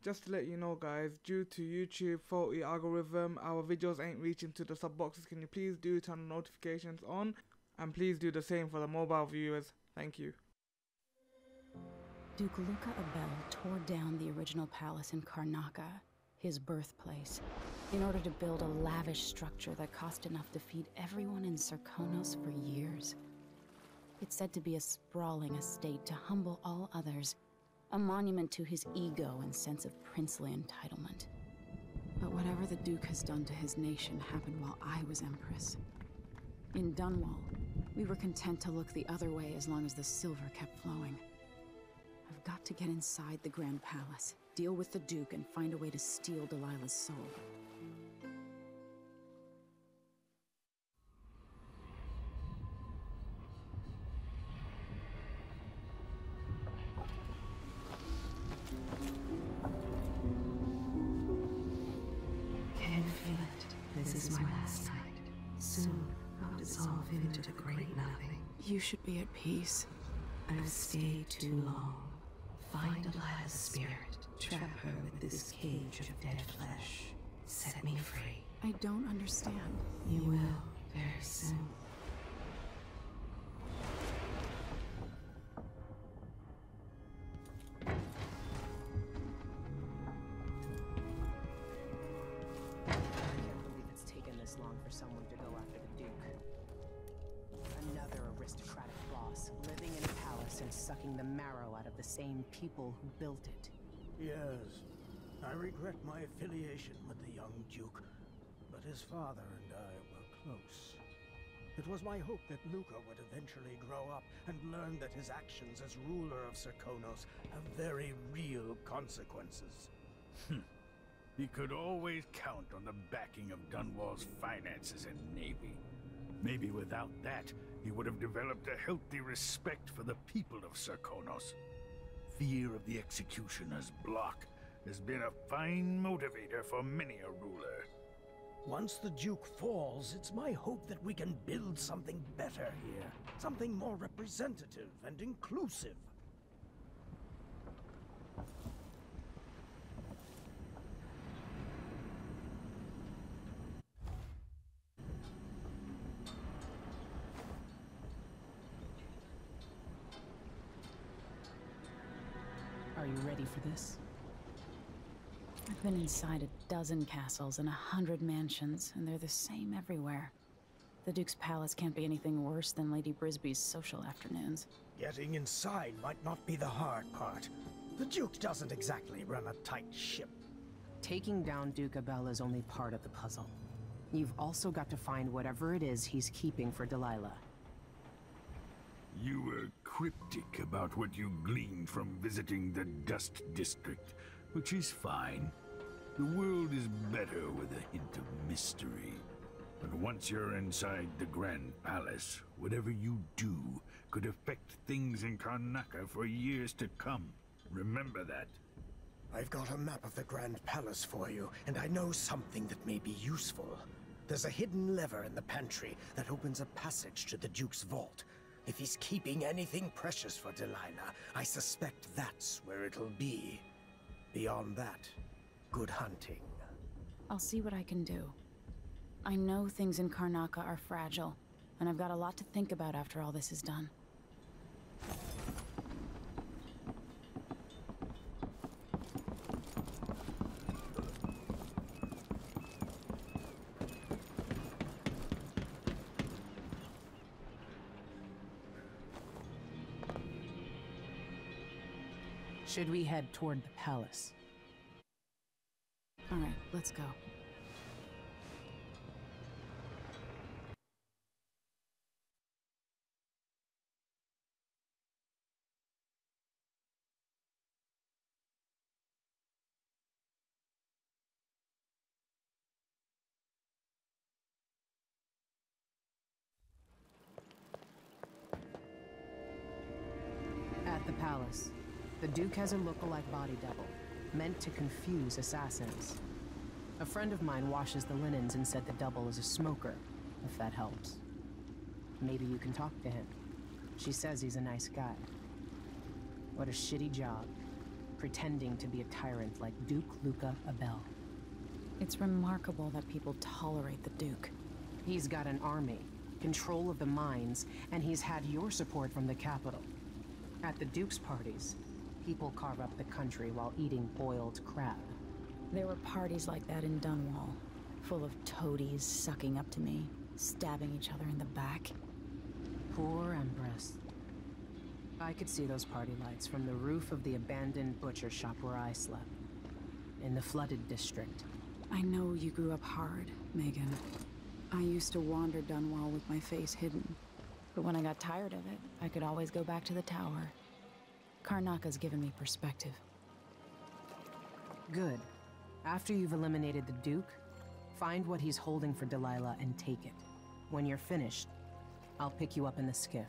Just to let you know guys, due to YouTube faulty algorithm, our videos ain't reaching to the sub boxes. Can you please do turn the notifications on? And please do the same for the mobile viewers. Thank you. Duke Luca Abel tore down the original palace in Karnaca, his birthplace, in order to build a lavish structure that cost enough to feed everyone in Sarkonos for years. It's said to be a sprawling estate to humble all others, a monument to his ego and sense of princely entitlement. But whatever the Duke has done to his nation happened while I was Empress. In Dunwall, we were content to look the other way as long as the silver kept flowing. I've got to get inside the Grand Palace, deal with the Duke, and find a way to steal Delilah's soul. Can feel it. This is my last night. Soon I'll dissolve into the great nothing. You should be at peace. I've stayed too long. Find Delilah's spirit. Trap her with this cage of dead flesh. Set me free. I don't understand. You will very soon. I can't believe it's taken this long for someone to go after the Duke. Another aristocratic boss, living in a palace and sucking the marrow out of the same people who built it. Yes, I regret my affiliation with the young Duke, but his father and I were close. It was my hope that Luca would eventually grow up and learn that his actions as ruler of Sarkonos have very real consequences. He could always count on the backing of Dunwall's finances and navy. Maybe without that, he would have developed a healthy respect for the people of Sarkonos. Fear of the executioner's block has been a fine motivator for many a ruler. Once the Duke falls, it's my hope that we can build something better here. Something more representative and inclusive. Are you ready for this? I've been inside a dozen castles and 100 mansions, and they're the same everywhere. The Duke's palace can't be anything worse than Lady Brisby's social afternoons. Getting inside might not be the hard part. The Duke doesn't exactly run a tight ship. Taking down Duke Abel is only part of the puzzle. You've also got to find whatever it is he's keeping for Delilah. You were cryptic about what you gleaned from visiting the Dust District, which is fine. The world is better with a hint of mystery. But once you're inside the Grand Palace, whatever you do could affect things in Karnaca for years to come. Remember that. I've got a map of the Grand Palace for you, and I know something that may be useful. There's a hidden lever in the pantry that opens a passage to the Duke's vault. If he's keeping anything precious for Delilah, I suspect that's where it'll be. Beyond that, good hunting. I'll see what I can do. I know things in Karnaca are fragile, and I've got a lot to think about after all this is done. Should we head toward the palace? All right, let's go. At the palace, the Duke has a look-alike body double, meant to confuse assassins. A friend of mine washes the linens and said the double is a smoker, if that helps. Maybe you can talk to him. She says he's a nice guy. What a shitty job. pretending to be a tyrant like Duke Luca Abel. It's remarkable that people tolerate the Duke. He's got an army, control of the mines, and he's had your support from the capital. At the Duke's parties, people carve up the country while eating boiled crab. There were parties like that in Dunwall, full of toadies sucking up to me, stabbing each other in the back. Poor Empress. I could see those party lights from the roof of the abandoned butcher shop where I slept, in the flooded district. I know you grew up hard, Megan. I used to wander Dunwall with my face hidden, but when I got tired of it, I could always go back to the tower. Karnaka's given me perspective. Good. After you've eliminated the Duke, find what he's holding for Delilah and take it. When you're finished, I'll pick you up in the skiff.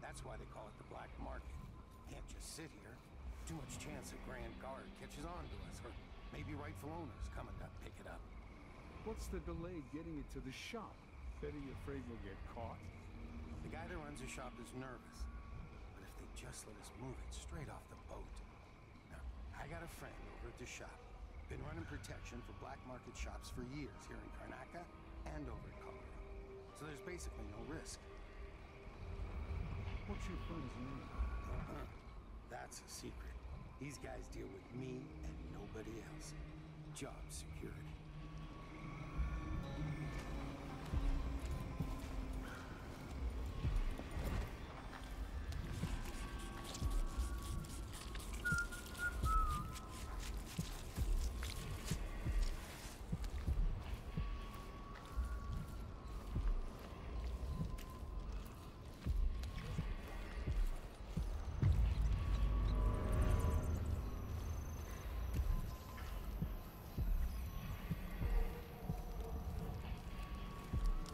That's why they call it the black market. Can't just sit here. Too much chance a Grand Guard catches on to us, or maybe rightful owners come and pick it up. What's the delay getting it to the shop? Said he afraid we'll get caught. The guy that runs the shop is nervous. But if they just let us move it straight off the boat. Now, I got a friend over at the shop. Been running protection for black market shops for years here in Karnaka and over at Colorado. So there's basically no risk. What's your friend's name? That's a secret. These guys deal with me and nobody else. Job security.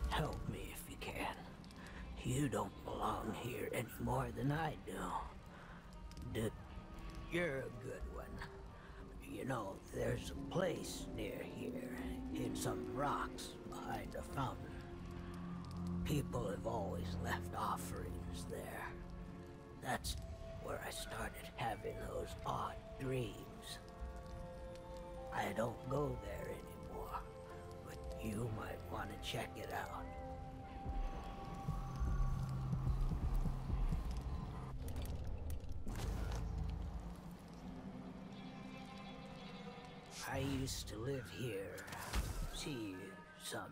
Help me if you can. You don't belong here any more than I do. You're a good one. You know, there's a place near here, in some rocks behind a fountain. People have always left offerings there. That's where I started having those odd dreams. I don't go there anymore, but you might want to check it out. I used to live here. See you sometime.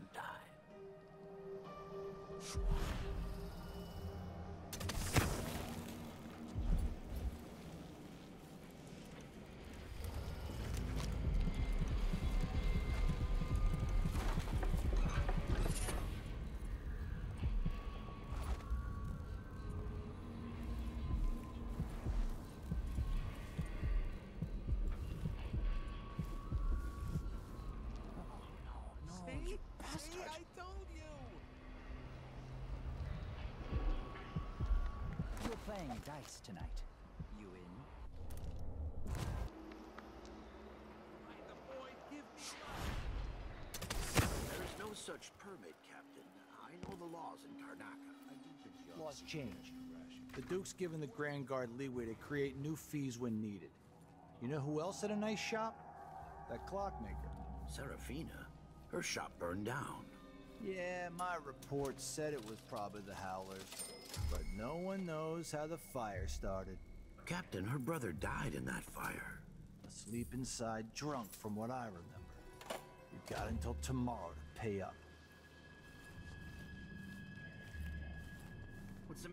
Playing dice tonight. You in? There's no such permit, Captain. I know the laws in Karnaka. Laws change. The Duke's given the Grand Guard leeway to create new fees when needed. You know who else had a nice shop? That clockmaker. Serafina? Her shop burned down. Yeah, my report said it was probably the Howlers. But no one knows how the fire started. Captain, her brother died in that fire. Asleep inside, drunk from what I remember. We've got until tomorrow to pay up. What's the...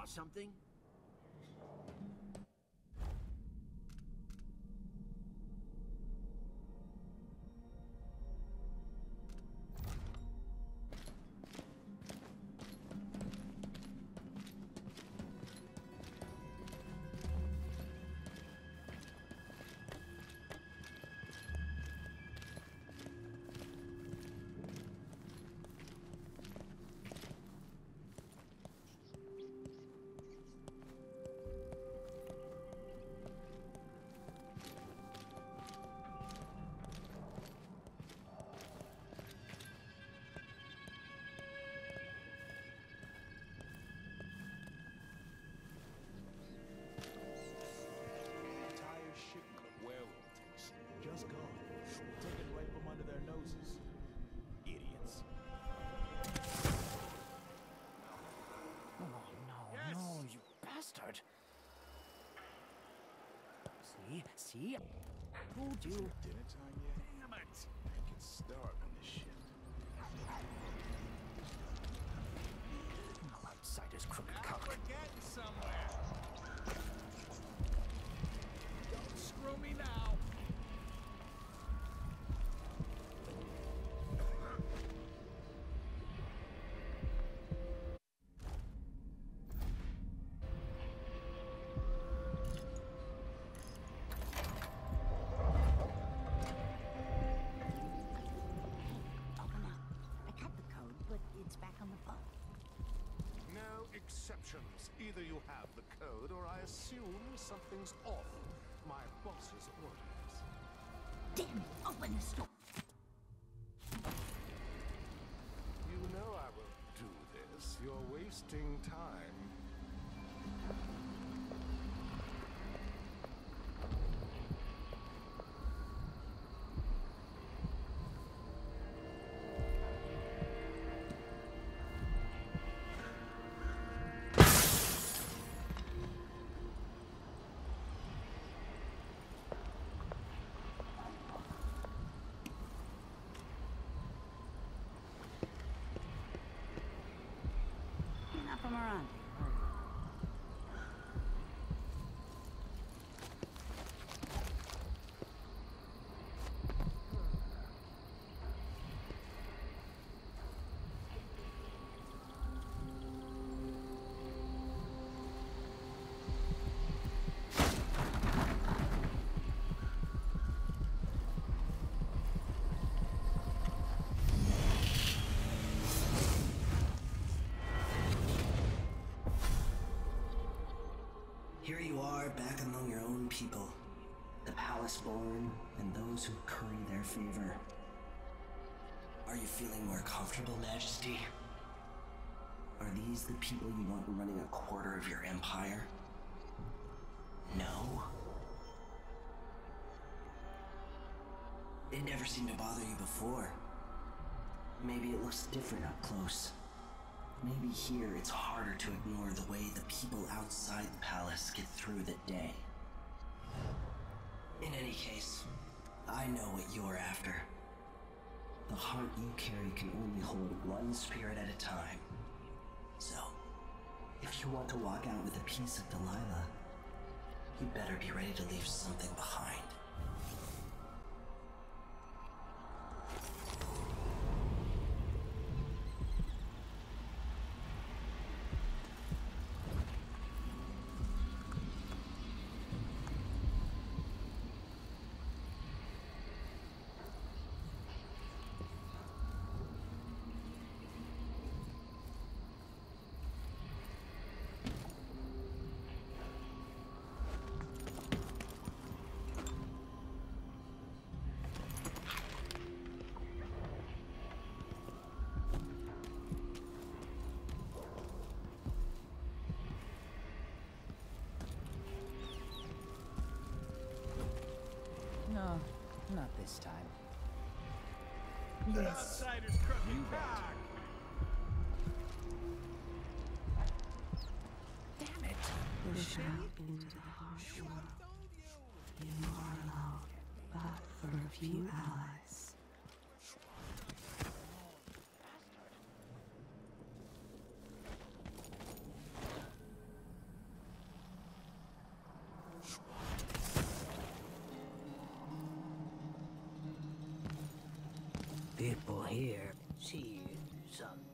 something? Just gone. Taken right from under their noses. Idiots. Oh, no, no, you bastard. See? Told you. Dinner time yet? Damn it! I can start on this shit. No outsider's crooked cock. We're getting somewhere. Don't screw me now. Exceptions. Either you have the code, or I assume something's off. My boss's orders. Damn it! Open this door! You know I will do this. You're wasting time. From around. Here you are, back among your own people. The palace born, and those who curry their favor. Are you feeling more comfortable, Majesty? Are these the people you want running a quarter of your empire? No? It never seemed to bother you before. Maybe it looks different up close. Maybe here it's harder to ignore the way the people outside the palace get through the day. In any case, I know what you're after. The heart you carry can only hold one spirit at a time. So, if you want to walk out with a piece of Delilah, you better be ready to leave something behind. No, not this time. The outsider's crooked cock. Damn it! Push out into the harsh world. You are alone, but for a few allies. people here see something.